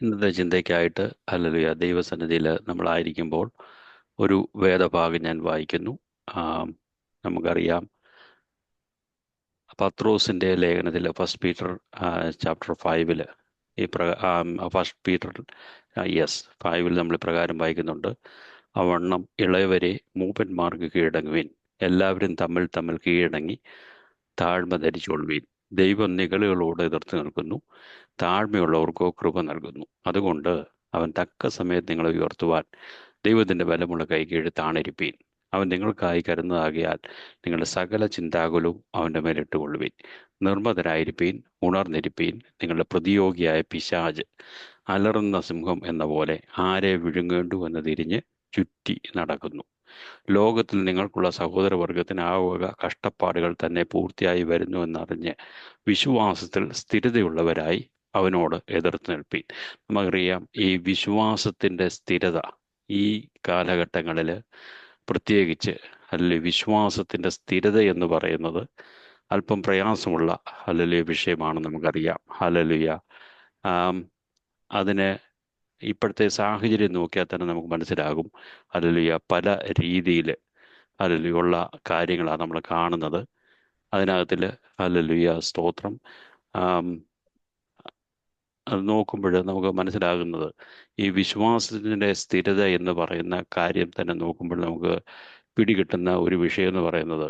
ഇന്നത്തെ ചിന്തയ്ക്കായിട്ട് ഹല്ലേലൂയ ദൈവസന്നിധിയിൽ നമ്മളായിരിക്കുമ്പോൾ ഒരു വേദഭാഗം ഞാൻ വായിക്കുന്നു. ആം, നമുക്കറിയാം പത്രോസിൻ്റെ ലേഖനത്തിൽ ഫസ്റ്റ് പീറ്റർ ചാപ്റ്റർ 5 ഈ ഫസ്റ്റ് പീറ്റർ ഫൈവിൽ നമ്മൾ പ്രകാരം വായിക്കുന്നുണ്ട്. അവണ്ണം ഇളയവരെ മൂപ്പന്മാർക്ക് കീഴടങ്ങുവിൻ, എല്ലാവരും തമ്മിൽ തമ്മിൽ കീഴടങ്ങി താഴ്മ ധരിച്ചുകൊള്ളുവിൻ. ദൈവം നിഗളികളോട് എതിർത്ത് നിൽക്കുന്നു, താഴ്മയുള്ളവർക്കോ കൃപ നൽകുന്നു. അതുകൊണ്ട് അവൻ തക്ക സമയത്ത് നിങ്ങളെ ഉയർത്തുവാൻ ദൈവത്തിൻ്റെ ബലമുള്ള കൈകീഴ് താണിരിപ്പീൻ. അവൻ നിങ്ങൾക്കായി കരുന്നതാകിയാൽ നിങ്ങളുടെ സകല ചിന്താകുലവും അവൻ്റെ മേലിട്ടുകൊള്ളുവിൻ. നിർമ്മതരായിരിപ്പീൻ, ഉണർന്നിരിപ്പീൻ. നിങ്ങളുടെ പ്രതിയോഗിയായ പിശാച് അലറുന്ന സിംഹം എന്ന പോലെ ആരെ വിഴുങ്ങേണ്ടു എന്ന് തിരിഞ്ഞ് ചുറ്റി നടക്കുന്നു. ലോകത്തിൽ നിങ്ങൾക്കുള്ള സഹോദരവർഗത്തിന് ആ വക കഷ്ടപ്പാടുകൾ തന്നെ പൂർത്തിയായി വരുന്നുവെന്നറിഞ്ഞ് വിശ്വാസത്തിൽ സ്ഥിരതയുള്ളവരായി അവനോട് എതിർത്ത് നിൽപ്പീൻ. നമുക്കറിയാം ഈ വിശ്വാസത്തിൻ്റെ സ്ഥിരത ഈ കാലഘട്ടങ്ങളിൽ പ്രത്യേകിച്ച് വിശ്വാസത്തിൻ്റെ സ്ഥിരത എന്ന് പറയുന്നത് അല്പം പ്രയാസമുള്ള വിഷയമാണ്. നമുക്കറിയാം ആം, അതിന് ഇപ്പോഴത്തെ സാഹചര്യം നോക്കിയാൽ തന്നെ നമുക്ക് മനസ്സിലാകും. പല രീതിയിൽ ഉള്ള കാര്യങ്ങളാണ് നമ്മൾ കാണുന്നത്. അതിനകത്തിൽ സ്തോത്രം. ആം, അത് നോക്കുമ്പോൾ നമുക്ക് മനസ്സിലാകുന്നത് ഈ വിശ്വാസത്തിൻ്റെ സ്ഥിരത എന്ന് പറയുന്ന കാര്യം തന്നെ നോക്കുമ്പോൾ നമുക്ക് പിടികിട്ടുന്ന ഒരു വിഷയം എന്ന് പറയുന്നത്,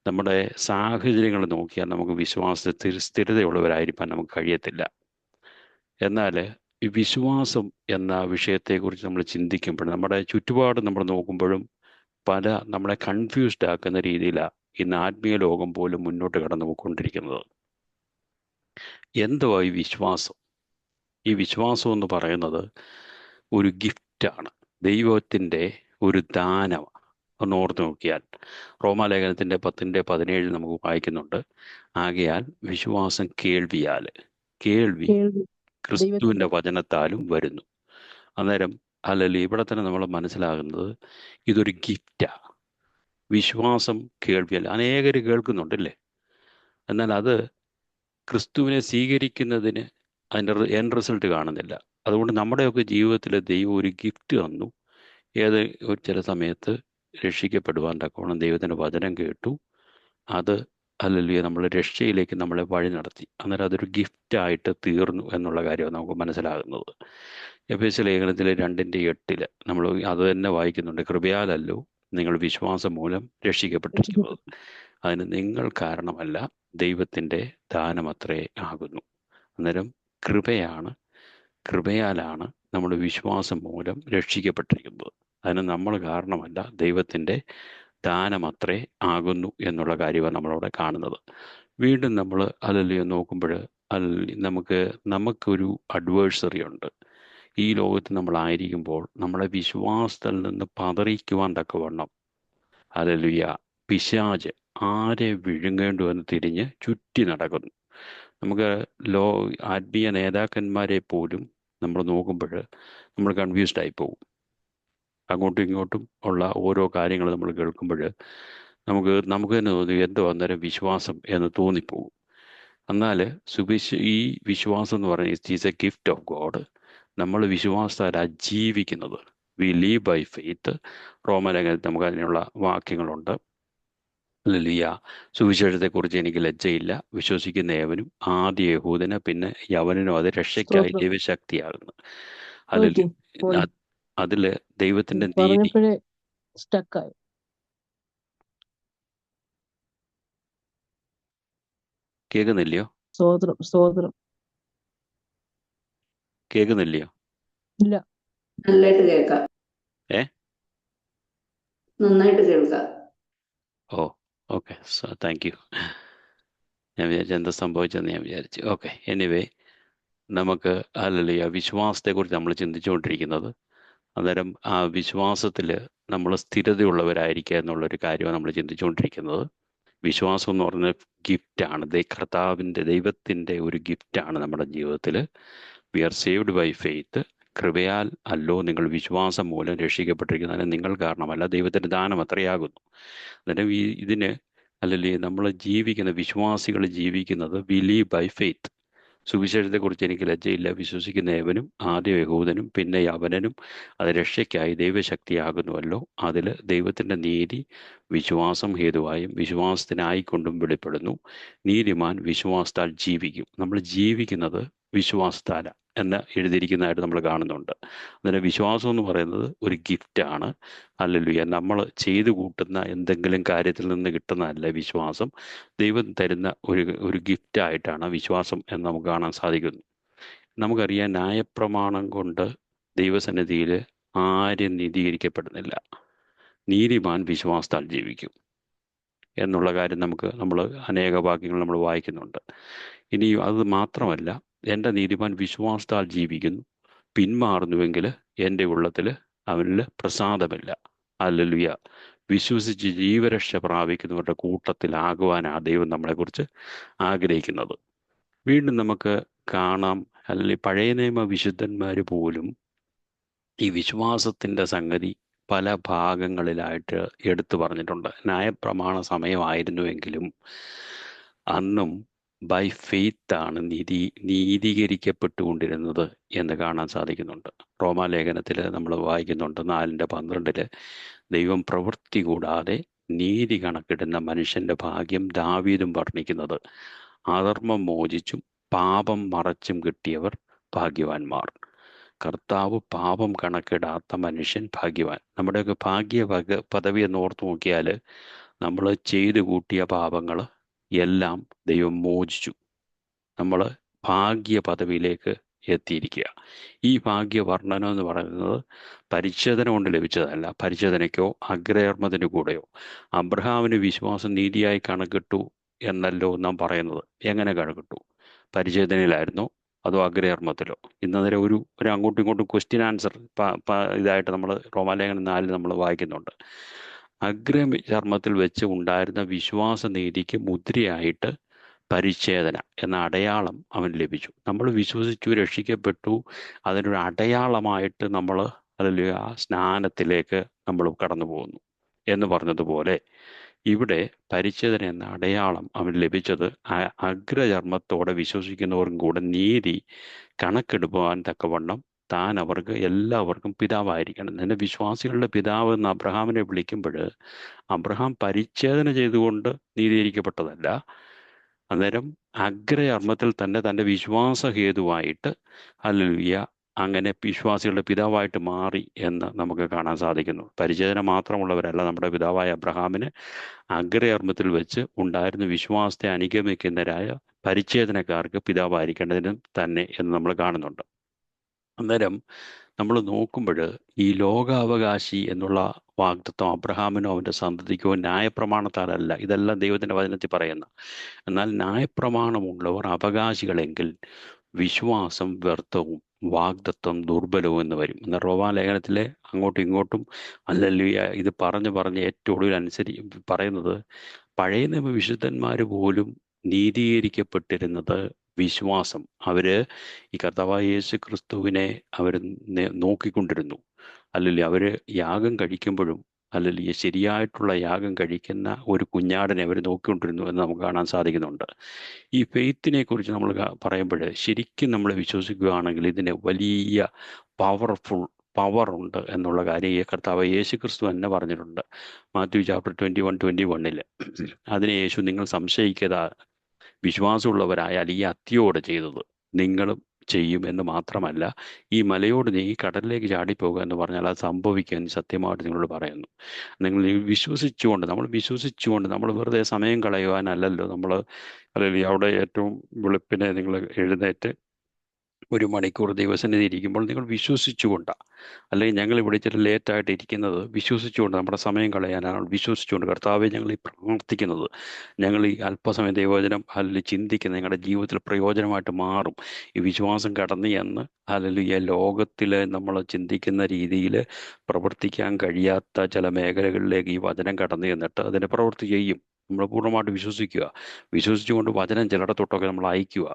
നമ്മുടെ സാഹചര്യങ്ങൾ നോക്കിയാൽ നമുക്ക് വിശ്വാസത്തിൽ സ്ഥിരതയുള്ളവരായിരിക്കാൻ നമുക്ക് കഴിയത്തില്ല. എന്നാൽ ഈ വിശ്വാസം എന്ന വിഷയത്തെക്കുറിച്ച് നമ്മൾ ചിന്തിക്കുമ്പോൾ നമ്മുടെ ചുറ്റുപാട് നമ്മൾ നോക്കുമ്പോഴും നമ്മളെ കൺഫ്യൂസ്ഡ് ആക്കുന്ന രീതിയിലാണ് ഇന്ന് ആത്മീയ ലോകം പോലും മുന്നോട്ട് കടന്നു പോയിക്കൊണ്ടിരിക്കുന്നത്. എന്തുവാ ഈ വിശ്വാസം? ഈ വിശ്വാസം എന്ന് പറയുന്നത് ഒരു ഗിഫ്റ്റാണ്, ദൈവത്തിൻ്റെ ഒരു ദാനമാണ്. ഒന്ന് ഓർത്ത് നോക്കിയാൽ റോമാലേഖനത്തിൻ്റെ 10:17 നമുക്ക് വായിക്കുന്നുണ്ട്. ആകയാൽ വിശ്വാസം കേൾവിയാൽ, കേൾവി കേൾവി ക്രിസ്തുവിൻ്റെ ദൈവത്തിന്റെ വചനത്താലും വരുന്നു. അന്നേരം ഇവിടെ തന്നെ നമ്മൾ മനസ്സിലാകുന്നത് ഇതൊരു ഗിഫ്റ്റാണ്. വിശ്വാസം കേൾവിയല്ല. അനേകർ കേൾക്കുന്നുണ്ടല്ലേ, എന്നാൽ അത് ക്രിസ്തുവിനെ സ്വീകരിക്കുന്നതിന് അതിൻ്റെ എൻഡ് റിസൾട്ട് കാണുന്നില്ല. അതുകൊണ്ട് നമ്മുടെയൊക്കെ ജീവിതത്തിൽ ദൈവം ഒരു ഗിഫ്റ്റ് തന്നു. ഒരു ചില സമയത്ത് രക്ഷിക്കപ്പെടുവാൻ തക്കവണ്ണം ദൈവത്തിൻ്റെ വചനം കേട്ടു. അത് നമ്മൾ രക്ഷയിലേക്ക് നമ്മളെ വഴി നടത്തി. അന്നേരം അതൊരു ഗിഫ്റ്റായിട്ട് തീർന്നു എന്നുള്ള കാര്യമാണ് നമുക്ക് മനസ്സിലാകുന്നത്. എഫേസ്യ ലേഖനത്തിലെ 2:8 നമ്മൾ അത് തന്നെ വായിക്കുന്നുണ്ട്. കൃപയാലല്ലോ നിങ്ങൾ വിശ്വാസം മൂലം രക്ഷിക്കപ്പെട്ടിരിക്കുന്നത്, അതിന് നിങ്ങൾ കാരണമല്ല, ദൈവത്തിൻ്റെ ദാനമത്രേ ആകുന്നു. അന്നേരം കൃപയാലാണ് നമ്മൾ വിശ്വാസം മൂലം രക്ഷിക്കപ്പെട്ടിരിക്കുന്നത്. അതിന് നമ്മൾ കാരണമല്ല, ദൈവത്തിൻ്റെ ദാനമത്രേ ആകുന്നു എന്നുള്ള കാര്യമാണ് നമ്മളവിടെ കാണുന്നത്. വീണ്ടും നമ്മൾ നോക്കുമ്പോൾ നമുക്കൊരു അഡ്വേഴ്സറി ഉണ്ട്. ഈ ലോകത്ത് നമ്മളായിരിക്കുമ്പോൾ നമ്മളെ വിശ്വാസത്തിൽ നിന്ന് പതറിക്കുവാൻ തക്കവണ്ണം പിശാച് ആരെ വിഴുങ്ങേണ്ടുവെന്ന് തിരിഞ്ഞ് ചുറ്റി നടക്കുന്നു. നമുക്ക് ആത്മീയ നേതാക്കന്മാരെ പോലും നമ്മൾ നോക്കുമ്പോൾ നമ്മൾ കൺഫ്യൂസ്ഡ് ആയി പോകും. അങ്ങോട്ടും ഇങ്ങോട്ടും ഉള്ള ഓരോ കാര്യങ്ങൾ നമ്മൾ കേൾക്കുമ്പോൾ നമുക്ക് തന്നെ തോന്നി എന്തോ അന്നേരം വിശ്വാസം എന്ന് തോന്നിപ്പോകും. എന്നാൽ ഈ വിശ്വാസം എന്ന് പറയുന്നത് it is a gift of God. നമ്മൾ വിശ്വാസത്താൽ ജീവിക്കുന്നത്. We live by faith. റോമലേഖനത്തിൽ നമുക്ക് അതിനുള്ള വാക്യങ്ങളുണ്ട്. സുവിശേഷത്തെക്കുറിച്ച് എനിക്ക് ലജ്ജയില്ല, വിശ്വസിക്കുന്ന ഏവനും, ആദ്യ യഹൂദന് പിന്നെ യവനനും അത് രക്ഷയ്ക്കായി സ്തോത്രം. ദൈവശക്തിയാകുന്നു. പോയി അതിൽ ദൈവത്തിൻ്റെ നീതി. പറഞ്ഞപ്പോഴേ സ്റ്റക്കായി. കേൾക്കുന്നില്ലയോ? സ്തോത്രം. കേൾക്കുന്നില്ലയോ? ഇല്ല, നന്നായിട്ട് കേൾക്കാം. നന്നായിട്ട് കേൾക്കാം. ഓ, ഓക്കെ, താങ്ക് യു. ഞാൻ വിചാരിച്ചു എന്താ സംഭവിച്ചെന്ന് ഞാൻ വിചാരിച്ചു. ഓക്കെ, എനിവേ, നമുക്ക് വിശ്വാസത്തെക്കുറിച്ച് നമ്മൾ ചിന്തിച്ചുകൊണ്ടിരിക്കുന്നത്. അന്നേരം ആ വിശ്വാസത്തിൽ നമ്മൾ സ്ഥിരതയുള്ളവരായിരിക്കുക എന്നുള്ളൊരു കാര്യമാണ് നമ്മൾ ചിന്തിച്ചുകൊണ്ടിരിക്കുന്നത്. വിശ്വാസം എന്ന് പറയുന്ന ഗിഫ്റ്റാണ്. ദൈവത്തിൻ്റെ ഒരു ഗിഫ്റ്റാണ് നമ്മുടെ ജീവിതത്തിൽ. We are saved by faith. കൃപയാൽ അല്ലോ നിങ്ങൾ വിശ്വാസം മൂലം രക്ഷിക്കപ്പെട്ടിരിക്കുന്നതിന് നിങ്ങൾ കാരണമല്ല, ദൈവത്തിൻ്റെ ദാനം അത്രയാകുന്നു. അന്നേരം ഇതിന് നമ്മൾ വിശ്വാസികൾ ജീവിക്കുന്നത് വി ലീവ് ബൈ ഫെയ്ത്ത്. സുവിശേഷത്തെക്കുറിച്ച് എനിക്ക് ലജ്ജയില്ല. വിശ്വസിക്കുന്ന ഏവനും ആദ്യം യഹൂദനും പിന്നെ യവനനും അത് രക്ഷയ്ക്കായി ദൈവശക്തിയാകുന്നുവല്ലോ. അതിൽ ദൈവത്തിൻ്റെ നീതി വിശ്വാസം ഹേതുവായും വിശ്വാസത്തിനായിക്കൊണ്ടും വെളിപ്പെടുന്നു. നീതിമാൻ വിശ്വാസത്താൽ ജീവിക്കും. നമ്മൾ ജീവിക്കുന്നത് വിശ്വാസത്താല എന്ന് എഴുതിയിരിക്കുന്നതായിട്ട് നമ്മൾ കാണുന്നുണ്ട്. അതിന് വിശ്വാസം എന്ന് പറയുന്നത് ഒരു ഗിഫ്റ്റാണ്. ഹല്ലേലൂയ. നമ്മൾ ചെയ്തു കൂട്ടുന്ന എന്തെങ്കിലും കാര്യത്തിൽ നിന്ന് കിട്ടുന്നതല്ല വിശ്വാസം. ദൈവം തരുന്ന ഒരു ഗിഫ്റ്റായിട്ടാണ് വിശ്വാസം എന്ന് നമുക്ക് കാണാൻ സാധിക്കുന്നു. നമുക്കറിയാം, ന്യായപ്രമാണം കൊണ്ട് ദൈവസന്നിധിയിൽ ആരും നീതീകരിക്കപ്പെടുന്നില്ല. നീതിമാൻ വിശ്വാസത്താൽ ജീവിക്കും എന്നുള്ള കാര്യം നമ്മൾ അനേക വാക്യങ്ങൾ നമ്മൾ വായിക്കുന്നുണ്ട്. ഇനി അത് മാത്രമല്ല, എൻ്റെ നീതിമാൻ വിശ്വാസത്താൽ ജീവിക്കുന്നു, പിന്മാറുന്നുവെങ്കിൽ എൻ്റെ ഉള്ളത്തിൽ അവനിൽ പ്രസാദമില്ല. ഹല്ലേലൂയ. വിശ്വസിച്ച് ജീവരക്ഷ പ്രാപിക്കുന്നവരുടെ കൂട്ടത്തിലാകുവാനാണ് ദൈവം നമ്മളെക്കുറിച്ച് ആഗ്രഹിക്കുന്നത്. വീണ്ടും നമുക്ക് കാണാം, അല്ലെങ്കിൽ പഴയ നിയമ വിശുദ്ധന്മാർ പോലും ഈ വിശ്വാസത്തിൻ്റെ സംഗതി പല ഭാഗങ്ങളിലായിട്ട് എടുത്തു പറഞ്ഞിട്ടുണ്ട്. ന്യായപ്രമാണ സമയമായിരുന്നുവെങ്കിലും അന്നും ബൈ ഫെയ്ത്താണ് നീതീകരിക്കപ്പെട്ടുകൊണ്ടിരുന്നത് എന്ന് കാണാൻ സാധിക്കുന്നുണ്ട്. റോമാലേഖനത്തിൽ നമ്മൾ വായിക്കുന്നുണ്ട് 4:12 ദൈവം പ്രവൃത്തി കൂടാതെ നീതി കണക്കിടുന്ന മനുഷ്യന്റെ ഭാഗ്യം ദാവീദും വർണ്ണിക്കുന്നത്, അധർമ്മം മോചിച്ചും പാപം മറച്ചും കിട്ടിയവർ ഭാഗ്യവാന്മാർ. കർത്താവ് പാപം കണക്കിടാത്ത മനുഷ്യൻ ഭാഗ്യവാൻ. നമ്മുടെയൊക്കെ പദവി എന്ന് ഓർത്ത് നോക്കിയാൽ നമ്മൾ ചെയ്തു കൂട്ടിയ പാപങ്ങൾ എല്ലാം ദൈവം മോചിച്ചു. നമ്മൾ ഭാഗ്യ പദവിയിലേക്ക് എത്തിയിരിക്കുക. ഈ ഭാഗ്യവർണ്ണനം എന്ന് പറയുന്നത് പരിച്ഛേദന കൊണ്ട് ലഭിച്ചതല്ല. പരിച്ഛേദനയ്ക്കോ അഗ്രകർമ്മത്തിൻ്റെ കൂടെയോ. അബ്രഹാമിന് വിശ്വാസം നീതിയായി കണക്കിട്ടു എന്നല്ലോ നാം പറയുന്നത്. എങ്ങനെ കണക്കിട്ടു? പരിച്ഛേദനയിലായിരുന്നോ അതോ അഗ്രകർമ്മത്തിലോ? ഇന്നേരം ഒരു അങ്ങോട്ടും ഇങ്ങോട്ടും ക്വസ്റ്റ്യൻ ആൻസർ ഇതായിട്ട് നമ്മൾ റോമാലേഖനം 4 നമ്മൾ വായിക്കുന്നുണ്ട്. അഗ്രകർമ്മത്തിൽ വെച്ച് ഉണ്ടായിരുന്ന വിശ്വാസ നീതിക്ക് മുദ്രയായിട്ട് പരിച്ഛേദന എന്ന അടയാളം അവന് ലഭിച്ചു. നമ്മൾ വിശ്വസിച്ചു, രക്ഷിക്കപ്പെട്ടു. അതിനൊരു അടയാളമായിട്ട് നമ്മൾ അല്ലെങ്കിൽ ആ സ്നാനത്തിലേക്ക് നമ്മൾ കടന്നു പോകുന്നു എന്ന് പറഞ്ഞതുപോലെ ഇവിടെ പരിച്ഛേദന എന്ന അടയാളം അവന് ലഭിച്ചത് അഗ്രചർമ്മത്തോടെ വിശ്വസിക്കുന്നവർക്കും കൂടെ നീതി കണക്കെടുക്കുവാൻ തക്കവണ്ണം താൻ അവർക്ക് എല്ലാവർക്കും പിതാവായിരിക്കണം. നിന്റെ വിശ്വാസികളുടെ പിതാവ് എന്ന് അബ്രഹാമിനെ വിളിക്കുമ്പോൾ അബ്രഹാം പരിച്ഛേദന ചെയ്തുകൊണ്ട് നീതീകരിക്കപ്പെട്ടതല്ല. അന്നേരം അഗ്രകർമ്മത്തിൽ തന്നെ തൻ്റെ വിശ്വാസഹേതുവായിട്ട് ഹല്ലേലൂയ അങ്ങനെ വിശ്വാസികളുടെ പിതാവായിട്ട് മാറി എന്ന് നമുക്ക് കാണാൻ സാധിക്കുന്നു. പരിച്ഛേദന മാത്രമുള്ളവരല്ല നമ്മുടെ പിതാവായ അബ്രഹാമിന് അഗ്രകർമ്മത്തിൽ വെച്ച് ഉണ്ടായിരുന്ന വിശ്വാസത്തെ അനുഗമിക്കുന്നവരായ പരിച്ഛേദനക്കാർക്ക് പിതാവായിരിക്കേണ്ടതിനും തന്നെ എന്ന് നമ്മൾ കാണുന്നുണ്ട്. അന്നേരം നമ്മൾ നോക്കുമ്പോൾ ഈ ലോകാവകാശി എന്നുള്ള വാഗ്ദത്വം അബ്രഹാമിനോ അവൻ്റെ സന്തതിക്കോ ന്യായപ്രമാണത്താലല്ല. ഇതെല്ലാം ദൈവത്തിൻ്റെ വചനത്തിൽ പറയുന്ന. എന്നാൽ ന്യായപ്രമാണമുള്ളവർ അവകാശികളെങ്കിൽ വിശ്വാസം വ്യർത്ഥവും വാഗ്ദത്വം ദുർബലവും എന്ന് വരും. എന്നാൽ റോമാലേഖനത്തിലെ അങ്ങോട്ടും ഇങ്ങോട്ടും ഹല്ലേലൂയ ഇത് പറഞ്ഞ് ഏറ്റവും ഒടുവിൽ പറയുന്നത് പഴയ നിയമ വിശുദ്ധന്മാർ പോലും നീതീകരിക്കപ്പെട്ടിരുന്നത് വിശ്വാസം. ഈ കർത്താവായ യേശു ക്രിസ്തുവിനെ അവർ നോക്കിക്കൊണ്ടിരുന്നു. അല്ലെങ്കിൽ അവർ യാഗം കഴിക്കുമ്പോഴും അല്ലെങ്കിൽ ശരിയായിട്ടുള്ള യാഗം കഴിക്കുന്ന ഒരു കുഞ്ഞാടിനെ അവർ നോക്കിക്കൊണ്ടിരുന്നു എന്ന് നമുക്ക് കാണാൻ സാധിക്കുന്നുണ്ട്. ഈ ഫെയ്ത്തിനെ കുറിച്ച് നമ്മൾ പറയുമ്പോൾ ശരിക്കും നമ്മൾ വിശ്വസിക്കുകയാണെങ്കിൽ ഇതിന് വലിയ പവറുണ്ട് എന്നുള്ള കാര്യം ഈ കർത്താവ് യേശു ക്രിസ്തു തന്നെ പറഞ്ഞിട്ടുണ്ട്. മാത്യു ചാപ്റ്റർ 21:21 അതിനെ യേശു നിങ്ങൾ സംശയിക്കാതെ വിശ്വാസമുള്ളവരായാൽ ഈ അത്തിയോട് ചെയ്തത് നിങ്ങളും ചെയ്യും എന്ന് മാത്രമല്ല, ഈ മലയോട് നീ കടലിലേക്ക് ചാടിപ്പോകുക എന്ന് പറഞ്ഞാൽ അത് സംഭവിക്കാൻ സത്യമായിട്ട് നിങ്ങളോട് പറയുന്നു. നിങ്ങൾ നമ്മൾ വിശ്വസിച്ചുകൊണ്ട് നമ്മൾ വെറുതെ സമയം കളയുവാനല്ലല്ലോ നമ്മൾ അല്ലെങ്കിൽ അവിടെ ഏറ്റവും വെളുപ്പിനെ നിങ്ങൾ എഴുന്നേറ്റ് 1 മണിക്കൂർ ദൈവസന്നിധി ഇരിക്കുമ്പോൾ നിങ്ങൾ വിശ്വസിച്ചുകൊണ്ടാണ്. അല്ലെങ്കിൽ ഞങ്ങൾ ഇവിടെ ഇച്ചിരി ലേറ്റായിട്ട് ഇരിക്കുന്നത് വിശ്വസിച്ചുകൊണ്ട്, നമ്മുടെ സമയം കളയാനാണ് വിശ്വസിച്ചുകൊണ്ട് കർത്താവെ ഞങ്ങൾ ഈ പ്രാർത്ഥിക്കുന്നത്, ഞങ്ങൾ ഈ അല്പസമയം ദൈവവചനം അല്ലെങ്കിൽ ചിന്തിക്കുന്നത് ഞങ്ങളുടെ ജീവിതത്തിൽ പ്രയോജനമായിട്ട് മാറും. ഈ വിശ്വാസം കടന്നു എന്ന് അല്ലെങ്കിൽ ഈ ലോകത്തിൽ നമ്മൾ ചിന്തിക്കുന്ന രീതിയിൽ പ്രവർത്തിക്കാൻ കഴിയാത്ത ചില മേഖലകളിലേക്ക് ഈ വചനം കടന്നു ചെന്നിട്ട് അതിനെ പ്രവൃത്തി ചെയ്യും. നമ്മൾ പൂർണ്ണമായിട്ട് വിശ്വസിക്കുക. വിശ്വസിച്ചുകൊണ്ട് വചനം ചിലയിടത്തോട്ടൊക്കെ നമ്മൾ അയക്കുക.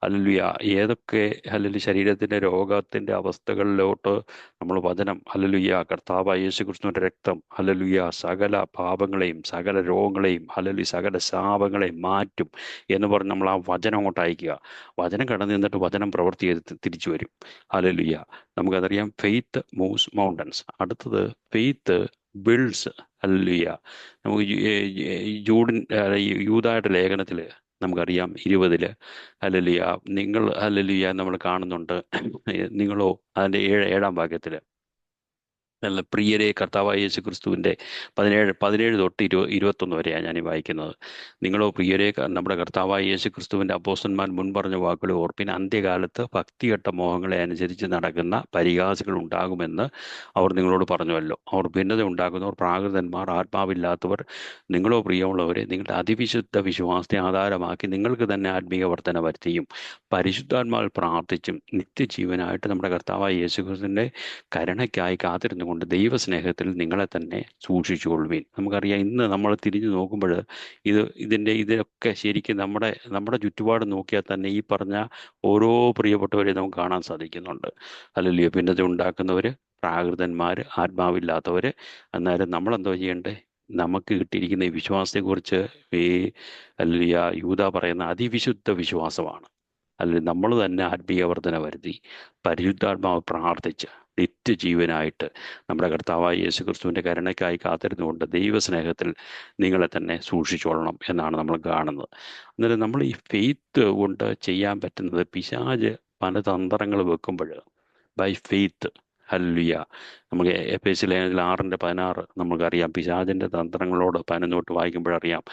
ഹല്ലേലൂയ. ഏതൊക്കെ ഹല്ലേലൂയ ശരീരത്തിൻ്റെ രോഗത്തിൻ്റെ അവസ്ഥകളിലോട്ട് നമ്മൾ വചനം, ഹല്ലേലൂയ, കർത്താവായ യേശു ക്രിസ്തുവിൻ്റെ രക്തം, ഹല്ലേലൂയ, സകല പാപങ്ങളെയും സകല രോഗങ്ങളെയും, ഹല്ലേലൂയ, സകല ശാപങ്ങളെയും മാറ്റും എന്ന് പറഞ്ഞ് നമ്മൾ ആ വചനം അങ്ങോട്ട് അയക്കുക. വചനം കടന്നു നിന്നിട്ട് വചനം പ്രവൃത്തി ചെയ്ത് തിരിച്ചു വരും. ഹല്ലേലൂയ. നമുക്കതറിയാം, ഫെയ്ത്ത് മൂവ്സ് മൗണ്ടൻസ്. അടുത്തത് ഫെയ്ത്ത് ബിൽഡ്സ്. ഹല്ലേലൂയ. നമുക്ക് യൂദായുടെ ലേഖനത്തിൽ നമുക്കറിയാം 20 ഹല്ലേലൂയ, നിങ്ങൾ ഹല്ലേലൂയ നമ്മൾ കാണുന്നുണ്ട്. നിങ്ങളോ അതിൻ്റെ 7-ാം വാക്യത്തിൽ, നല്ല പ്രിയരെ, കർത്താവായ യേശു ക്രിസ്തുവിൻ്റെ 17 തൊട്ട് 21 വരെയാണ് ഞാൻ ഈ വായിക്കുന്നത്. നിങ്ങളോ പ്രിയരെ, നമ്മുടെ കർത്താവായ യേശു ക്രിസ്തുവിൻ്റെ അപ്പോസ്തലന്മാർ മുൻപറഞ്ഞ വാക്കുകൾ ഓർപ്പിൻ. അന്ത്യകാലത്ത് ഭക്തികെട്ട മോഹങ്ങളെ അനുസരിച്ച് നടക്കുന്ന പരിഹാസികൾ ഉണ്ടാകുമെന്ന് അവർ നിങ്ങളോട് പറഞ്ഞുവല്ലോ. അവർ ഭിന്നത ഉണ്ടാക്കുന്നവർ, പ്രാകൃതന്മാർ, ആത്മാവില്ലാത്തവർ. നിങ്ങളോ പ്രിയമുള്ളവരെ, നിങ്ങളുടെ അതിവിശുദ്ധ വിശ്വാസത്തെ ആധാരമാക്കി നിങ്ങൾക്ക് തന്നെ ആത്മീയ വർധന വരുത്തിയും പരിശുദ്ധാത്മാവിൽ പ്രാർത്ഥിച്ചും നിത്യജീവനായിട്ട് നമ്മുടെ കർത്താവായ യേശു ക്രിസ്തുവിൻ്റെ കരുണയ്ക്കായി കാത്തിരുന്നു കൊണ്ട് ദൈവസ്നേഹത്തിൽ നിങ്ങളെ തന്നെ സൂക്ഷിച്ചുകൊള്ളുവീൻ. നമുക്കറിയാം, ഇന്ന് നമ്മൾ തിരിഞ്ഞു നോക്കുമ്പോൾ ഇതിനൊക്കെ ശരിക്കും നമ്മുടെ ചുറ്റുപാട് നോക്കിയാൽ തന്നെ ഈ പറഞ്ഞ ഓരോ പ്രിയപ്പെട്ടവരെ നമുക്ക് കാണാൻ സാധിക്കുന്നുണ്ട്. ഹല്ലേലൂയ. ഭിന്നത ഉണ്ടാക്കുന്നവർ, പ്രാകൃതന്മാർ, ആത്മാവില്ലാത്തവർ. എന്നാലും നമ്മളെന്തോ ചെയ്യണ്ടേ? നമുക്ക് കിട്ടിയിരിക്കുന്ന ഈ വിശ്വാസത്തെക്കുറിച്ച് ഈ ഹല്ലേലൂയ യൂദാ പറയുന്ന അതിവിശുദ്ധ വിശ്വാസമാണ്. അല്ലെങ്കിൽ നമ്മൾ തന്നെ ആത്മീയവർദ്ധന വരുത്തി പരിശുദ്ധാത്മാവ് പ്രാർത്ഥിച്ച് നിത്യജീവനായിട്ട് നമ്മുടെ കർത്താവായ യേശു ക്രിസ്തുവിൻ്റെ കരുണയ്ക്കായി കാത്തിരുന്നുകൊണ്ട് ദൈവസ്നേഹത്തിൽ നിങ്ങളെ തന്നെ സൂക്ഷിച്ചോളണം എന്നാണ് നമ്മൾ കാണുന്നത്. അന്നേരം നമ്മൾ ഈ ഫെയ്ത്ത് കൊണ്ട് ചെയ്യാൻ പറ്റുന്നത്, പിശാച് പല തന്ത്രങ്ങൾ വെക്കുമ്പോൾ ബൈ ഫെയ്ത്ത്, ഹല്ലേലൂയ, നമുക്ക് എഫേസ്യ ലേഖനത്തിൽ 6:16 നമുക്കറിയാം. പിശാചിൻ്റെ തന്ത്രങ്ങളോട് 11 തൊട്ട് വായിക്കുമ്പോഴറിയാം,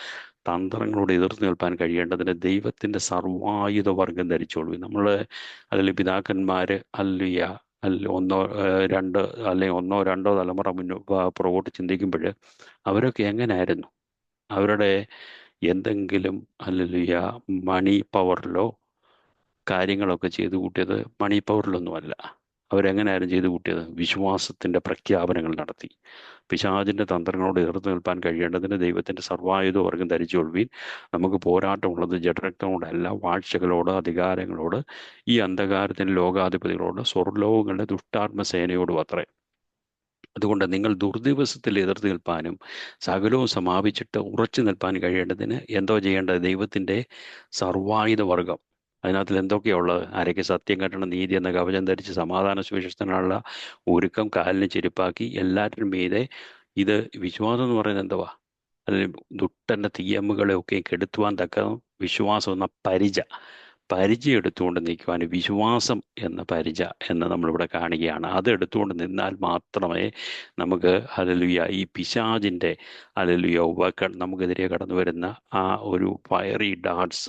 തന്ത്രങ്ങളോട് എതിർത്ത് നിൽപ്പാൻ കഴിയേണ്ടതിന് ദൈവത്തിൻ്റെ സർവായുധ വർഗം ധരിച്ചോളൂ. നമ്മൾ അതിൽ പിതാക്കന്മാർ ഹല്ലേലൂയ ഒന്നോ രണ്ടോ തലമുറ പുറകോട്ട് ചിന്തിക്കുമ്പോൾ അവരൊക്കെ എങ്ങനെയായിരുന്നു? അവരുടെ എന്തെങ്കിലും ഹല്ലേലൂയ മണി പവറിലോ കാര്യങ്ങളൊക്കെ ചെയ്തു കൂട്ടിയത് മണി പവറിലൊന്നുമല്ല. അവരെങ്ങനെയായിരുന്നു ചെയ്തു കൂട്ടിയത്? വിശ്വാസത്തിൻ്റെ പ്രഖ്യാപനങ്ങൾ നടത്തി. പിശാചിൻ്റെ തന്ത്രങ്ങളോട് എതിർത്ത് നിൽപ്പാൻ കഴിയേണ്ടതിന് ദൈവത്തിൻ്റെ സർവായുധ വർഗം ധരിച്ചുകൊള്ളുവീൻ. നമുക്ക് പോരാട്ടമുള്ളത് ജഡരക്തങ്ങളോടല്ല, വാഴ്ചകളോട്, അധികാരങ്ങളോട്, ഈ അന്ധകാരത്തിൻ്റെ ലോകാധിപതികളോട്, സ്വർലോകങ്ങളുടെ ദുഷ്ടാത്മസേനയോടും അത്രേ. അതുകൊണ്ട് നിങ്ങൾ ദുർദിവസത്തിൽ എതിർത്ത് നിൽപ്പാനും സകലവും സമാപിച്ചിട്ട് ഉറച്ചു നിൽപ്പാനും കഴിയേണ്ടതിന് എന്തോ ചെയ്യേണ്ടത്? ദൈവത്തിൻ്റെ സർവായുധ വർഗം. അതിനകത്തിൽ എന്തൊക്കെയാണ് ഉള്ളത്? അരയ്ക്ക് സത്യം കെട്ടണം, നീതി എന്ന കവചം ധരിച്ച് സമാധാന സുവിശേഷത്തിനുള്ള ഒരുക്കം കാലിന് ചെരുപ്പാക്കി, എല്ലാറ്റിനും മീതെ ഇത് വിശ്വാസം എന്ന് പറയുന്നത് എന്തുവാ? അതിൽ ദുഷ്ടൻ്റെ തീയമ്പുകളെ ഒക്കെ കെടുത്തുവാൻ തക്ക വിശ്വാസം എന്ന പരിച എടുത്തുകൊണ്ട് നിൽക്കുവാൻ വിശ്വാസം എന്ന പരിച എന്ന് നമ്മളിവിടെ കാണുകയാണ്. അത് എടുത്തുകൊണ്ട് നിന്നാൽ മാത്രമേ നമുക്ക് ഹല്ലേലൂയ ഈ പിശാചിൻ്റെ ഹല്ലേലൂയ നമുക്കെതിരെ കടന്നു വരുന്ന ആ ഒരു ഫയറി ഡാർട്സ്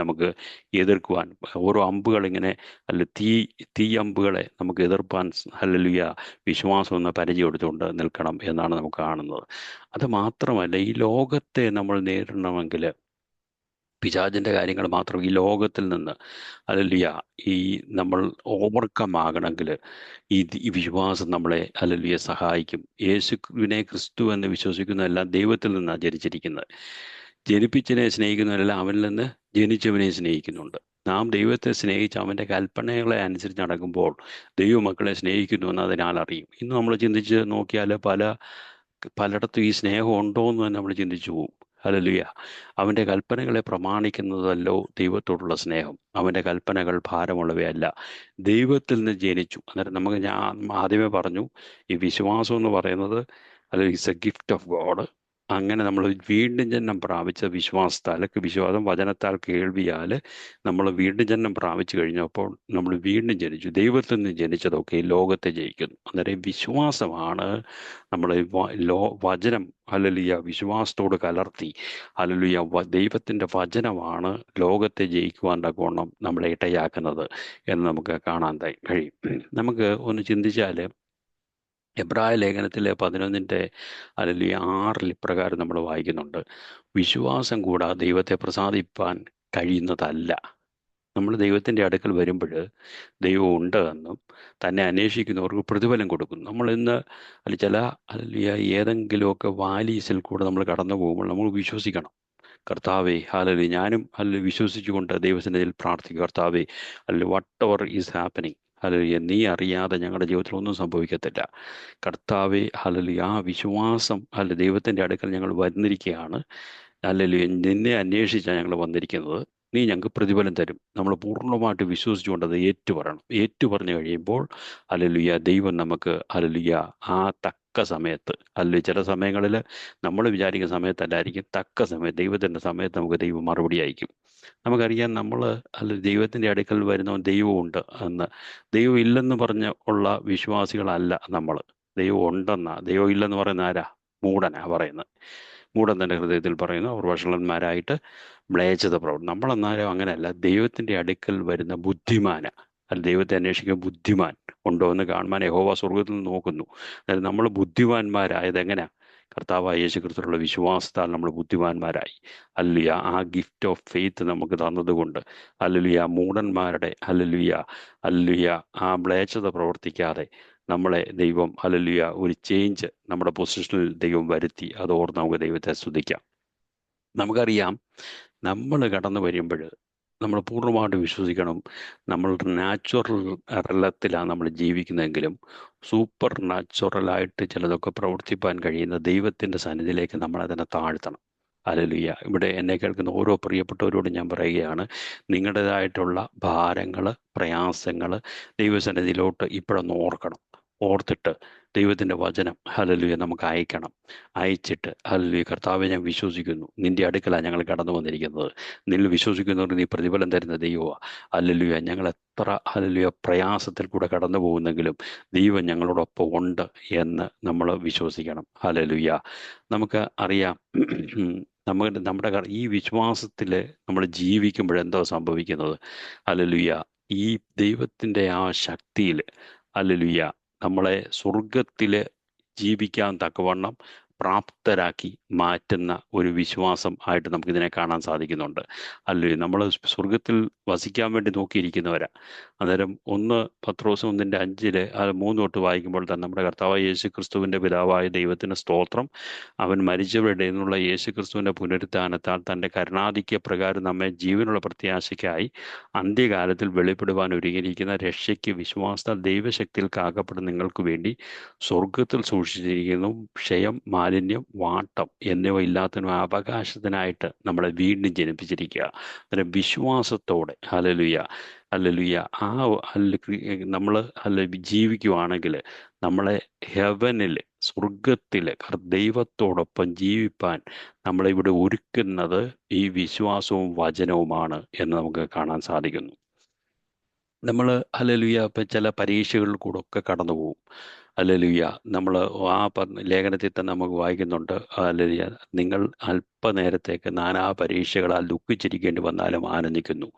നമുക്ക് എതിർക്കുവാൻ, ഓരോ അമ്പുകളിങ്ങനെ തീയമ്പുകളെ നമുക്ക് എതിർപ്പാൻ ഹല്ലേലൂയ വിശ്വാസം എന്ന പരിചയം എടുത്തുകൊണ്ട് നിൽക്കണം എന്നാണ് നമുക്ക് കാണുന്നത്. അത് മാത്രമല്ല, ഈ ലോകത്തെ നമ്മൾ നേരിടണമെങ്കിൽ പിശാചിൻ്റെ കാര്യങ്ങൾ മാത്രം ഈ ലോകത്തിൽ നിന്ന് ഹല്ലേലൂയ ഈ നമ്മൾ ഓവർകം ആകണമെങ്കിൽ ഈ വിശ്വാസം നമ്മളെ ഹല്ലേലൂയ സഹായിക്കും. യേശുവിനെ ക്രിസ്തു എന്ന് വിശ്വസിക്കുന്നതെല്ലാം ദൈവത്തിൽ നിന്നാണ് ജനിച്ചിരിക്കുന്നത്. ജനിപ്പിച്ചതിനെ സ്നേഹിക്കുന്നവരെല്ലാം അവനിൽ നിന്ന് ജനിച്ചവനെ സ്നേഹിക്കുന്നുണ്ട്. നാം ദൈവത്തെ സ്നേഹിച്ച് അവൻ്റെ കൽപ്പനകളെ അനുസരിച്ച് നടക്കുമ്പോൾ ദൈവമക്കളെ സ്നേഹിക്കുന്നു എന്ന് അതിനാൽ അറിയും. ഇന്ന് നമ്മൾ ചിന്തിച്ച് നോക്കിയാൽ പലയിടത്തും ഈ സ്നേഹം ഉണ്ടോ എന്ന് തന്നെ നമ്മൾ ചിന്തിച്ചു പോകും. ഹല്ലേലൂയ. അവൻ്റെ കൽപ്പനകളെ പ്രമാണിക്കുന്നതല്ലോ ദൈവത്തോടുള്ള സ്നേഹം. അവൻ്റെ കൽപ്പനകൾ ഭാരമുള്ളവയല്ല, ദൈവത്തിൽ നിന്ന് ജനിച്ചു. അന്നേരം ഞാൻ ആദ്യമേ പറഞ്ഞു, ഈ വിശ്വാസം എന്ന് പറയുന്നത് അല്ലെങ്കിൽ it's A gift of God. അങ്ങനെ നമ്മൾ വീണ്ടും ജന്മം പ്രാപിച്ച വിശ്വാസത്താൽ, വിശ്വാസം വചനത്താൽ കേൾവിയാൽ നമ്മൾ വീണ്ടും ജന്മം പ്രാപിച്ചു കഴിഞ്ഞപ്പോൾ നമ്മൾ വീണ്ടും ജനിച്ചു. ദൈവത്തിൽ നിന്ന് ജനിച്ചതൊക്കെ ഈ ലോകത്തെ ജയിക്കുന്നു. അന്നേരം വിശ്വാസമാണ് നമ്മൾ വചനം ഹല്ലേലൂയ വിശ്വാസത്തോട് കലർത്തി ഹല്ലേലൂയ ദൈവത്തിൻ്റെ വചനമാണ് ലോകത്തെ ജയിക്കുവാൻ തക്കവണ്ണം നമ്മളെ ഇടയാക്കുന്നത് എന്ന് നമുക്ക് കാണാൻ കഴിയും. നമുക്ക് ഒന്ന് ചിന്തിച്ചാൽ എബ്രായ ലേഖനത്തിലെ 11 ഹല്ലേലൂയ 6 ഇപ്രകാരം നമ്മൾ വായിക്കുന്നുണ്ട്: വിശ്വാസം കൂടാതെ ദൈവത്തെ പ്രസാദിപ്പാൻ കഴിയുന്നതല്ല. നമ്മൾ ദൈവത്തിൻ്റെ അടുക്കൽ വരുമ്പോൾ ദൈവം ഉണ്ട് എന്നും തന്നെ അന്വേഷിക്കുന്നവർക്ക് പ്രതിഫലം കൊടുക്കും. നമ്മൾ ഇന്ന് അല്ല ചില അല്ലെങ്കിൽ ഏതെങ്കിലുമൊക്കെ വാലീസിൽ കൂടെ നമ്മൾ കടന്നു പോകുമ്പോൾ നമ്മൾ വിശ്വസിക്കണം, കർത്താവെ ഹല്ലേലൂയ, ഞാനും ഹല്ലേലൂയ വിശ്വസിച്ചുകൊണ്ട് ദൈവസന്നിധിയിൽ പ്രാർത്ഥിക്കും, കർത്താവെ hallelujah, what ever is happening hallelujah, നീ അറിയാതെ ഞങ്ങളുടെ ജീവിതത്തിൽ ഒന്നും സംഭവിക്കത്തില്ല. കർത്താവെ ഹല്ലേലൂയ, ആ വിശ്വാസം അല്ല ദൈവത്തിൻ്റെ അടുക്കൽ ഞങ്ങൾ വന്നിരിക്കുകയാണ്, ഹല്ലേലൂയ, നിന്നെ അന്വേഷിച്ചാണ് ഞങ്ങൾ വന്നിരിക്കുന്നത്, നീ ഞങ്ങൾക്ക് പ്രതിഫലം തരും. നമ്മൾ പൂർണ്ണമായിട്ട് വിശ്വസിച്ചുകൊണ്ട് അത് ഏറ്റുപറയണം. ഏറ്റുപറഞ്ഞു കഴിയുമ്പോൾ ഹല്ലേലൂയ ദൈവം നമുക്ക് ഹല്ലേലൂയ ആ തക്ക സമയത്ത്, അല്ലെങ്കിൽ ചില സമയങ്ങളിൽ നമ്മൾ വിചാരിക്കുന്ന സമയത്തല്ലായിരിക്കും, തക്ക സമയത്ത് ദൈവത്തിൻ്റെ സമയത്ത് നമുക്ക് ദൈവം മറുപടി അയക്കും. നമുക്കറിയാം, നമ്മൾ അല്ല ദൈവത്തിൻ്റെ അടുക്കൽ വരുന്നവൻ ദൈവമുണ്ട് എന്ന്, ദൈവം ഇല്ലെന്ന് പറഞ്ഞ് ഉള്ള വിശ്വാസികളല്ല നമ്മൾ. ദൈവം ഉണ്ടെന്ന, ദൈവം ഇല്ലെന്ന് പറയുന്ന ആരാ? മൂടനാ പറയുന്നത്. മൂടൻ തൻ്റെ ഹൃദയത്തിൽ പറയുന്നു, അവർ വഷളന്മാരായിട്ട് മ്ലേച്ഛത പ്രവർത്തനം. നമ്മളെന്നാലും അങ്ങനെയല്ല, ദൈവത്തിൻ്റെ അടുക്കൽ വരുന്ന ബുദ്ധിമാന, അല്ല ദൈവത്തെ അന്വേഷിക്കുന്ന ബുദ്ധിമാൻ ഉണ്ടോ എന്ന് കാണുവാൻ യഹോവ സ്വർഗത്തിൽ നിന്ന് നോക്കുന്നു. അതായത് നമ്മൾ ബുദ്ധിമാന്മാരായത് എങ്ങനെയാ? കർത്താവായ യേശു ക്രിസ്തുവിലുള്ള വിശ്വാസത്താൽ നമ്മൾ ബുദ്ധിമാന്മാരായി. ഹല്ലേലൂയ, ആ ഗിഫ്റ്റ് ഓഫ് ഫെയ്ത്ത് നമുക്ക് തന്നതുകൊണ്ട് ഹല്ലേലൂയ, മൂടന്മാരുടെ ഹല്ലേലൂയ ഹല്ലേലൂയ ആ മ്ലേച്ഛത പ്രവർത്തിക്കാതെ നമ്മളെ ദൈവം ഹല്ലേലൂയ ഒരു ചേഞ്ച് നമ്മുടെ പൊസിഷനിൽ ദൈവം വരുത്തി. അതോർത്ത് നമുക്ക് ദൈവത്തെ സ്തുതിക്കാം. നമുക്കറിയാം, നമ്മൾ കടന്നു വരുമ്പോൾ നമ്മൾ പൂർണ്ണമായിട്ട് വിശ്വസിക്കണം, നമ്മൾ നാച്ചുറൽ റലത്തിലാണ് നമ്മൾ ജീവിക്കുന്നതെങ്കിലും സൂപ്പർ നാച്ചുറലായിട്ട് ചിലതൊക്കെ പ്രവർത്തിപ്പാൻ കഴിയുന്ന ദൈവത്തിൻ്റെ സന്നിധിയിലേക്ക് നമ്മളതിനെ താഴ്ത്തണം. ഹല്ലേലൂയ. ഇവിടെ എന്നെ കേൾക്കുന്ന ഓരോ പ്രിയപ്പെട്ടവരോടും ഞാൻ പറയുകയാണ്, നിങ്ങളുടേതായിട്ടുള്ള ഭാരങ്ങൾ, പ്രയാസങ്ങൾ ദൈവസന്നിധിയിലോട്ട് ഇപ്പോഴൊന്ന് ഓർക്കണം. ഓർത്തിട്ട് ദൈവത്തിൻ്റെ വചനം ഹല്ലേലൂയ നമുക്ക് അയക്കണം. അയച്ചിട്ട് ഹല്ലേലൂയ, കർത്താവെ ഞാൻ വിശ്വസിക്കുന്നു, നിൻ്റെ അടുക്കലാണ് ഞങ്ങൾ കടന്നു വന്നിരിക്കുന്നത്, നിന്നിൽ വിശ്വസിക്കുന്നവർ നീ പ്രതിഫലം തരുന്ന ദൈവമാണ്. ഹല്ലേലൂയ, ഞങ്ങൾ എത്ര ഹല്ലേലൂയ പ്രയാസത്തിൽ കൂടെ കടന്നു പോകുന്നെങ്കിലും ദൈവം ഞങ്ങളോടൊപ്പം ഉണ്ട് എന്ന് നമ്മൾ വിശ്വസിക്കണം. ഹല്ലേലൂയ. നമുക്ക് അറിയാം, നമ്മുടെ ഈ വിശ്വാസത്തിൽ നമ്മൾ ജീവിക്കുമ്പോഴെന്തോ സംഭവിക്കുന്നത്? ഹല്ലേലൂയ, ഈ ദൈവത്തിൻ്റെ ആ ശക്തിയിൽ ഹല്ലേലൂയ നമ്മളെ സ്വർഗത്തിൽ ജീവിക്കാൻ തക്കവണ്ണം പ്രാപ്തരാക്കി മാറ്റുന്ന ഒരു വിശ്വാസം ആയിട്ട് നമുക്കിതിനെ കാണാൻ സാധിക്കുന്നുണ്ട്. അല്ലേ, നമ്മൾ സ്വർഗത്തിൽ വസിക്കാൻ വേണ്ടി നോക്കിയിരിക്കുന്നവരാ. അന്നേരം 1 പത്രോസ് 1:5 3 തൊട്ട് വായിക്കുമ്പോൾ തന്നെ നമ്മുടെ കർത്താവായ യേശു ക്രിസ്തുവിൻ്റെ പിതാവായ ദൈവത്തിന് സ്തോത്രം, അവൻ മരിച്ചവരുടെ നിന്നുള്ള യേശു ക്രിസ്തുവിൻ്റെ പുനരുത്ഥാനത്താൽ തൻ്റെ കരുണാധിക്യ പ്രകാരം നമ്മെ ജീവനുള്ള പ്രത്യാശയ്ക്കായി അന്ത്യകാലത്തിൽ വെളിപ്പെടുവാൻ ഒരുങ്ങിയിരിക്കുന്ന രക്ഷയ്ക്ക് വിശ്വാസത്താൽ ദൈവശക്തിയിൽ കാക്കപ്പെടുന്ന നിങ്ങൾക്ക് വേണ്ടി സ്വർഗത്തിൽ സൂക്ഷിച്ചിരിക്കുന്നു. ക്ഷയം, മാലിന്യം, വാട്ടം എന്നിവ ഇല്ലാത്തതിനും അവകാശത്തിനായിട്ട് നമ്മളെ വീണ്ടും ജനിപ്പിച്ചിരിക്കുക. അന്നേരം വിശ്വാസത്തോടെ ഹല്ലേലൂയ ഹല്ലേലൂയ നമ്മൾ ജീവിക്കുവാണെങ്കിൽ നമ്മളെ ഹെവനിൽ, സ്വർഗത്തിൽ ദൈവത്തോടൊപ്പം ജീവിപ്പാൻ നമ്മളെ ഇവിടെ ഒരുക്കുന്നത് ഈ വിശ്വാസവും വചനവുമാണ് എന്ന് നമുക്ക് കാണാൻ സാധിക്കുന്നു. നമ്മൾ ഹല്ലേലൂയ ഇപ്പം ചില പരീക്ഷകളിൽ കൂടെ ഒക്കെ കടന്നു പോകും. ഹല്ലേലൂയ, നമ്മൾ ആ ലേഖനത്തിൽ തന്നെ നമുക്ക് വായിക്കുന്നുണ്ട്, ഹല്ലേലൂയ, നിങ്ങൾ അല്പനേരത്തേക്ക് നാനാ പരീക്ഷകളാൽ ദുഃഖിച്ചിരിക്കേണ്ടി വന്നാലും ആനന്ദിക്കുന്നു,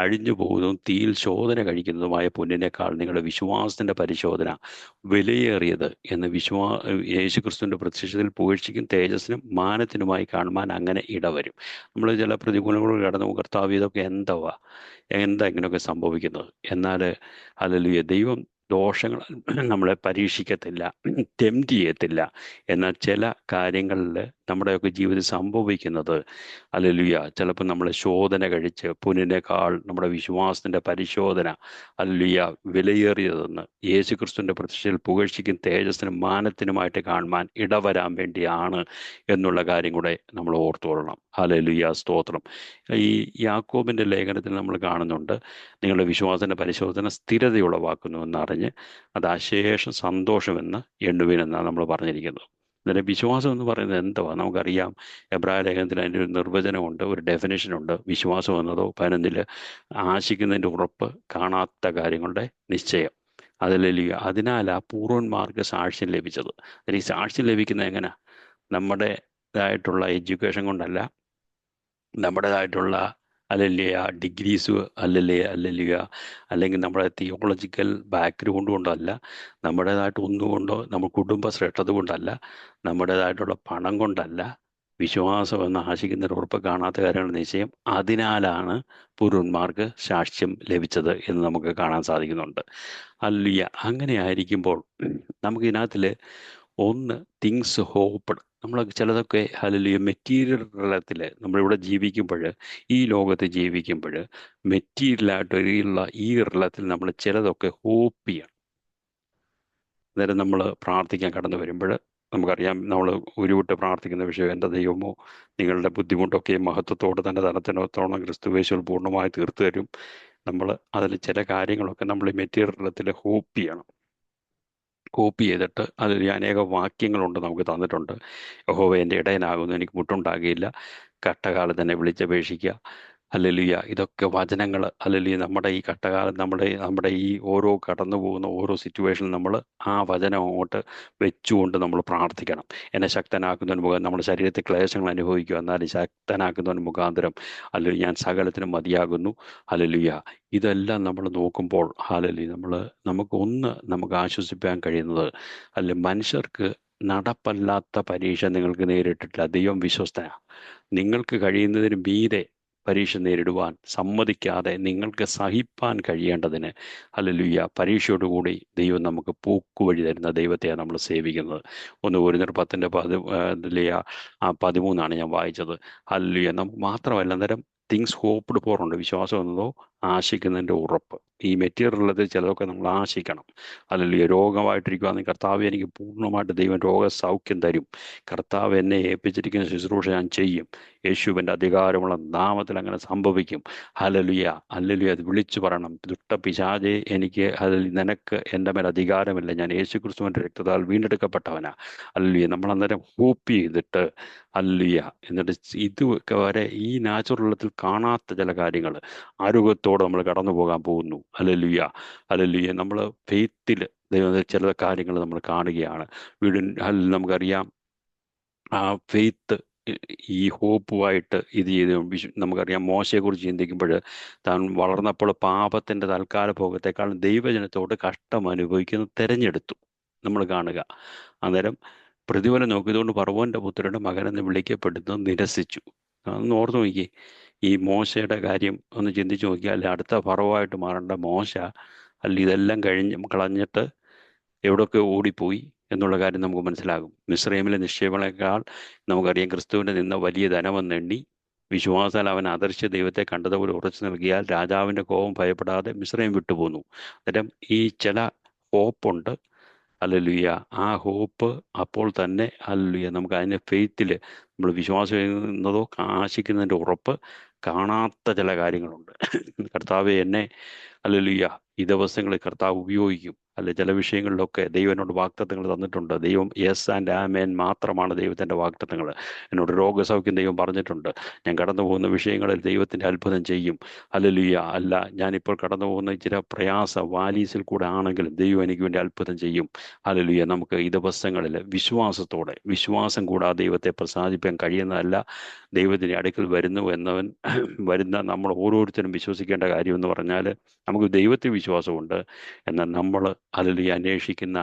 അഴിഞ്ഞു പോകുന്നതും തീയിൽ ശോധന കഴിക്കുന്നതുമായ പൊന്നിനേക്കാൾ നിങ്ങളുടെ വിശ്വാസത്തിൻ്റെ പരിശോധന വിലയേറിയത് എന്ന് യേശുക്രിസ്തുവിൻ്റെ പ്രത്യക്ഷത്തിൽ പുകഴ്ചയ്ക്കും തേജസ്സിനും മാനത്തിനുമായി കാണുവാൻ അങ്ങനെ ഇടവരും. നമ്മൾ ചില പ്രതികൂലങ്ങൾ കടന്നു, കർത്താവ് ഇതൊക്കെ എന്താ ഇങ്ങനെയൊക്കെ സംഭവിക്കുന്നത്? എന്നാൽ ഹല്ലേലൂയ, ദൈവം ദോഷങ്ങൾ നമ്മളെ പരീക്ഷിക്കത്തില്ല, ടെംപ്റ്റ് ചെയ്യത്തില്ല. എന്നാൽ ചില കാര്യങ്ങളിൽ നമ്മുടെയൊക്കെ ജീവിതം സംഭവിക്കുന്നത് ഹല്ലേലൂയ, ചിലപ്പോൾ നമ്മൾ ശോധന കഴിച്ച് പൊന്നിനേക്കാൾ നമ്മുടെ വിശ്വാസത്തിൻ്റെ പരിശോധന ഹല്ലേലൂയ വിലയേറിയതെന്ന് യേശുക്രിസ്തുവിൻ്റെ പ്രത്യക്ഷത്തിൽ പുകഴ്ചയ്ക്കും തേജസ്സിനും മാനത്തിനുമായിട്ട് കാണുവാൻ ഇടവരാൻ വേണ്ടിയാണ് എന്നുള്ള കാര്യം കൂടെ നമ്മൾ ഓർത്തുകൊള്ളണം. ഹല്ലേലൂയ, സ്തോത്രം. ഈ യാക്കോബിൻ്റെ ലേഖനത്തിൽ നമ്മൾ കാണുന്നുണ്ട്, നിങ്ങളുടെ വിശ്വാസത്തിൻ്റെ പരിശോധന സ്ഥിരതയുളവാക്കുന്നു എന്നറിഞ്ഞ് അത് അശേഷം സന്തോഷമെന്ന് എണ്ണുവിനെന്നാണ് നമ്മൾ പറഞ്ഞിരിക്കുന്നത്. അന്നേരം വിശ്വാസം എന്ന് പറയുന്നത് എന്തുവാ? നമുക്കറിയാം, എബ്രായ ലേഖനത്തിൽ അതിൻ്റെ ഒരു നിർവചനമുണ്ട്, ഒരു ഡെഫിനേഷനുണ്ട്. വിശ്വാസം എന്നതോ 11 ആശിക്കുന്നതിൻ്റെ ഉറപ്പ്, കാണാത്ത കാര്യങ്ങളുടെ നിശ്ചയം. അതിനാൽ ആ പൂർവന്മാർക്ക് സാക്ഷ്യം ലഭിച്ചത്. ഈ സാക്ഷ്യം ലഭിക്കുന്നത് എങ്ങനെ? നമ്മുടേതായിട്ടുള്ള എഡ്യൂക്കേഷൻ കൊണ്ടല്ല, നമ്മുടേതായിട്ടുള്ള ഡിഗ്രീസ് അല്ലെങ്കിൽ നമ്മുടെ തിയോളജിക്കൽ ബാക്ക്ഗ്രൗണ്ട് കൊണ്ടല്ല, നമ്മുടേതായിട്ട് ഒന്നുകൊണ്ടോ, നമ്മുടെ കുടുംബ ശ്രേഷ്ഠത കൊണ്ടല്ല, നമ്മുടേതായിട്ടുള്ള പണം കൊണ്ടല്ല. വിശ്വാസം എന്ന് ആശിക്കുന്നതിന് ഉറപ്പ് കാണാത്ത കാര്യങ്ങൾ നിശ്ചയം, അതിനാലാണ് പൂർവന്മാർക്ക് സാക്ഷ്യം ലഭിച്ചത് എന്ന് നമുക്ക് കാണാൻ സാധിക്കുന്നുണ്ട്. ഹല്ലേലൂയ. അങ്ങനെ ആയിരിക്കുമ്പോൾ നമുക്ക് ഇതിനകത്തിൽ ഒന്ന് തിങ്സ് ഹോപ്പ്ഡ്. നമ്മൾ ചിലതൊക്കെ ഹല്ലേലൂയ മെറ്റീരിയൽ തലത്തിൽ നമ്മളിവിടെ ജീവിക്കുമ്പോൾ, ഈ ലോകത്ത് ജീവിക്കുമ്പോൾ മെറ്റീരിയലായിട്ടുള്ള ഈ റിലത്തിൽ നമ്മൾ ചിലതൊക്കെ ഹോപ്പ് ചെയ്യണം. അന്നേരം നമ്മൾ പ്രാർത്ഥിക്കാൻ കടന്നു വരുമ്പോൾ നമുക്കറിയാം, നമ്മൾ ഉരുവിട്ട് പ്രാർത്ഥിക്കുന്ന വിഷയം, എൻ്റെ ദൈവമോ നിങ്ങളുടെ ബുദ്ധിമുട്ടൊക്കെ മഹത്വത്തോടെ തന്നെ ധനത്തിനോത്തോളം ക്രിസ്തുവേശുവിൽ പൂർണ്ണമായി തീർത്തു തരും. നമ്മൾ അതിൽ ചില കാര്യങ്ങളൊക്കെ നമ്മൾ ഈ മെറ്റീരിയലത്തിൽ ഹോപ്പ് ചെയ്യണം. കോപ്പി ചെയ്തിട്ട് അതിൽ അനേക വാക്യങ്ങളുണ്ട് നമുക്ക് തന്നിട്ടുണ്ട്. യഹോവ എൻ്റെ ഇടയനാകുന്നു, എനിക്ക് മുട്ടുണ്ടാകുകയില്ല, കഷ്ടകാലം തന്നെ വിളിച്ചപേക്ഷിക്കുക. ഹല്ലേലൂയ. ഇതൊക്കെ വചനങ്ങൾ. ഹല്ലേലൂയ. നമ്മുടെ ഈ കഷ്ടകാലം, നമ്മുടെ ഈ ഓരോ കടന്നു പോകുന്ന ഓരോ സിറ്റുവേഷനിൽ നമ്മൾ ആ വചനം അങ്ങോട്ട് വെച്ചുകൊണ്ട് നമ്മൾ പ്രാർത്ഥിക്കണം. എന്നെ ശക്തനാക്കുന്നതിന് മുഖാന്തരം നമ്മുടെ ശരീരത്തിൽ ക്ലേശങ്ങൾ അനുഭവിക്കുക, എന്നാലും ശക്തനാക്കുന്നതിന് മുഖാന്തരം അല്ലെങ്കിൽ ഞാൻ സകലത്തിനും മതിയാകുന്നു. ഹല്ലേലൂയ. ഇതെല്ലാം നമ്മൾ നോക്കുമ്പോൾ ഹല്ലേലൂയ നമുക്ക് ആശ്വസിപ്പിക്കാൻ കഴിയുന്നത്, അല്ലെ, മനുഷ്യർക്ക് നടപ്പല്ലാത്ത പരീക്ഷ നിങ്ങൾക്ക് നേരിട്ടിട്ടില്ല. ദൈവം വിശ്വസ്തനാണ്. നിങ്ങൾക്ക് കഴിയുന്നതിന് മീതെ പരീക്ഷ നേരിടുവാൻ സമ്മതിക്കാതെ നിങ്ങൾക്ക് സഹിപ്പാൻ കഴിയേണ്ടതിന് ഹല്ലേലൂയ പരീക്ഷയോടുകൂടി ദൈവം നമുക്ക് പോക്കുവഴി തരുന്ന ദൈവത്തെയാണ് നമ്മൾ സേവിക്കുന്നത്. 1 കൊരിന്ത്യർ 10:13 ഞാൻ വായിച്ചത്. ഹല്ലേലൂയ. നമുക്ക് മാത്രമല്ല, അന്നേരം തിങ്സ് ഹോപ്പ്ഡ് ഫോർ ഉണ്ട്. വിശ്വാസം എന്നതോ ആശിക്കുന്നതിൻ്റെ ഉറപ്പ്. ഈ മെറ്റീരിയലുള്ളത് ചിലതൊക്കെ നമ്മൾ ആശിക്കണം. ഹല്ലേലൂയ. രോഗമായിട്ടിരിക്കുകയാണെങ്കിൽ കർത്താവ് എനിക്ക് പൂർണ്ണമായിട്ട് ദൈവം രോഗസൗഖ്യം തരും. കർത്താവ് എന്നെ ഏൽപ്പിച്ചിരിക്കുന്ന ശുശ്രൂഷ ഞാൻ ചെയ്യും. യേശുവിൻ്റെ അധികാരമുള്ള നാമത്തിൽ അങ്ങനെ സംഭവിക്കും. ഹല്ലേലൂയ. ഹല്ലേലൂയ. അത് വിളിച്ചു പറയണം. ദുഷ്ട പിശാചേ, എനിക്ക് നിനക്ക് എൻ്റെ മേൽ അധികാരമില്ല, ഞാൻ യേശു ക്രിസ്തുവിൻ്റെ രക്തത്താൽ വീണ്ടെടുക്കപ്പെട്ടവനാ. ഹല്ലേലൂയ. നമ്മൾ അന്നേരം ഹോപ്പ് ചെയ്തിട്ട് ഹല്ലേലൂയ. എന്നിട്ട് ഇതുവരെ ഈ നാച്ചുറലത്തിൽ കാണാത്ത ചില കാര്യങ്ങൾ ആരോഗ്യത്തോടെ നമ്മൾ കടന്നു പോകാൻ പോകുന്നു. ഹല്ലേലൂയ. ഹല്ലേലൂയ. നമ്മൾ ഫെയ്ത്തിൽ ദൈവം ചില കാര്യങ്ങൾ നമ്മൾ കാണുകയാണ്. നമുക്കറിയാം, ആ ഫെയ്ത്ത് ഈ ഹോപ്പുമായിട്ട് ഇത് ചെയ്ത് നമുക്കറിയാം, മോശയെക്കുറിച്ച് ചിന്തിക്കുമ്പോൾ താൻ വളർന്നപ്പോൾ പാപത്തിൻ്റെ തൽക്കാല ഭോഗത്തെക്കാളും ദൈവജനത്തോട് കഷ്ടം അനുഭവിക്കുന്നത് തിരഞ്ഞെടുത്തു നമ്മൾ കാണുക. അന്നേരം പ്രതിഫലം നോക്കിയതുകൊണ്ട് ഫറവോന്റെ പുത്രന്റെ മകനെന്ന് വിളിക്കപ്പെടുന്നത് നിരസിച്ചു. ഒന്ന് ഓർത്ത് നോക്കി, ഈ മോശയുടെ കാര്യം ഒന്ന് ചിന്തിച്ചു നോക്കിയാൽ, അടുത്ത ഫറവോയായിട്ട് മാറേണ്ട മോശ ഇതെല്ലാം കളഞ്ഞിട്ട് എവിടെയൊക്കെ ഓടിപ്പോയി എന്നുള്ള കാര്യം നമുക്ക് മനസ്സിലാകും. മിസ്രൈമിലെ നിക്ഷേപങ്ങളെക്കാൾ നമുക്കറിയാം ക്രിസ്തുവിൻ്റെ നിന്ന് വലിയ ധനമെന്നെണ്ണി വിശ്വാസാൽ അവൻ അദർശ്യ ദൈവത്തെ കണ്ടതുപോലെ ഉറച്ചു നൽകിയാൽ രാജാവിൻ്റെ കോപം ഭയപ്പെടാതെ മിസ്രൈം വിട്ടുപോന്നു. അന്നേരം ഈ ചില ഹോപ്പുണ്ട്. ഹല്ലേലൂയ. ആ ഹോപ്പ് അപ്പോൾ തന്നെ ഹല്ലേലൂയ നമുക്ക് അതിൻ്റെ ഫെയ്ത്തിൽ നമ്മൾ വിശ്വാസം എന്നതോ ആശിക്കുന്നതിൻ്റെ ഉറപ്പ് കാണാത്ത ചില കാര്യങ്ങളുണ്ട്. കർത്താവെ എന്നെ ഹല്ലേലൂയ ഈ ദിവസങ്ങളിൽ കർത്താവ് ഉപയോഗിക്കും. അല്ലെ, ചില വിഷയങ്ങളിലൊക്കെ ദൈവം എന്നോട് വാഗ്ദത്തങ്ങൾ തന്നിട്ടുണ്ട്. ദൈവം യെസ് ആൻഡ് ആമേൻ മാത്രമാണ് ദൈവത്തിൻ്റെ വാഗ്ദത്തങ്ങൾ. എന്നോട് രോഗസൗഖ്യം ദൈവം പറഞ്ഞിട്ടുണ്ട്. ഞാൻ കടന്നു പോകുന്ന വിഷയങ്ങളിൽ ദൈവത്തിൻ്റെ അത്ഭുതം ചെയ്യും. ഹല്ലേലൂയ. അല്ല, ഞാനിപ്പോൾ കടന്നു പോകുന്ന ചില പ്രയാസ വാലീസിൽ കൂടെ ആണെങ്കിലും ദൈവം എനിക്ക് വേണ്ടി അത്ഭുതം ചെയ്യും. ഹല്ലേലൂയ. നമുക്ക് ഈ ദിവസങ്ങളിൽ വിശ്വാസത്തോടെ, വിശ്വാസം കൂടാതെ ദൈവത്തെ പ്രസാദിപ്പിക്കാൻ കഴിയുന്നതല്ല. ദൈവത്തിൻ്റെ അടുക്കൽ വരുന്ന നമ്മൾ ഓരോരുത്തരും വിശ്വസിക്കേണ്ട കാര്യം എന്ന് പറഞ്ഞാൽ, നമുക്ക് ദൈവത്തിൽ വിശ്വാസമുണ്ട്. എന്നാൽ നമ്മൾ ഹല്ലേലൂയ അന്വേഷിക്കുന്ന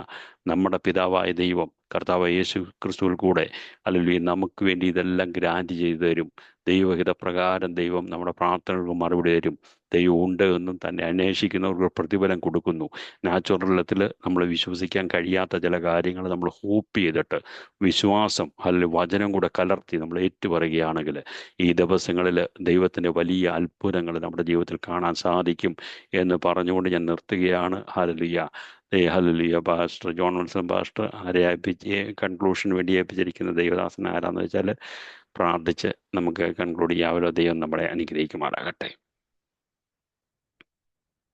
നമ്മുടെ പിതാവായ ദൈവം, കർത്താവ് യേശു ക്രിസ്തുവിൽ കൂടെ ഹല്ലേലൂയ നമുക്ക് വേണ്ടി ഇതെല്ലാം ഗ്രാൻറ്റ് ചെയ്തു തരും. ദൈവഹിതപ്രകാരം ദൈവം നമ്മുടെ പ്രാർത്ഥനകൾക്ക് മറുപടി തരും. ദൈവം ഉണ്ട് എന്നും തന്നെ അന്വേഷിക്കുന്നവർക്ക് പ്രതിഫലം കൊടുക്കുന്നു. നാച്ചുറലത്തിൽ നമ്മൾ വിശ്വസിക്കാൻ കഴിയാത്ത ചില കാര്യങ്ങൾ നമ്മൾ ഹോപ്പ് ചെയ്തിട്ട് വിശ്വാസം വചനം കൂടെ കലർത്തി നമ്മൾ ഏറ്റുപറയുകയാണെങ്കിൽ ഈ ദിവസങ്ങളിൽ ദൈവത്തിൻ്റെ വലിയ അത്ഭുതങ്ങൾ നമ്മുടെ ജീവിതത്തിൽ കാണാൻ സാധിക്കും എന്ന് പറഞ്ഞുകൊണ്ട് ഞാൻ നിർത്തുകയാണ്. Hallelujah. Hallelujah. Pastor John Wilson pastor കൺക്ലൂഷന് വേണ്ടി ഏൽപ്പിച്ചിരിക്കുന്ന ദൈവദാസൻ ആരാന്ന് വെച്ചാൽ പ്രാർത്ഥിച്ച് നമുക്ക് കൺക്ലൂഡ് ചെയ്യാമല്ലോ. ദൈവം നമ്മളെ അനുഗ്രഹിക്കുമാറാകട്ടെ.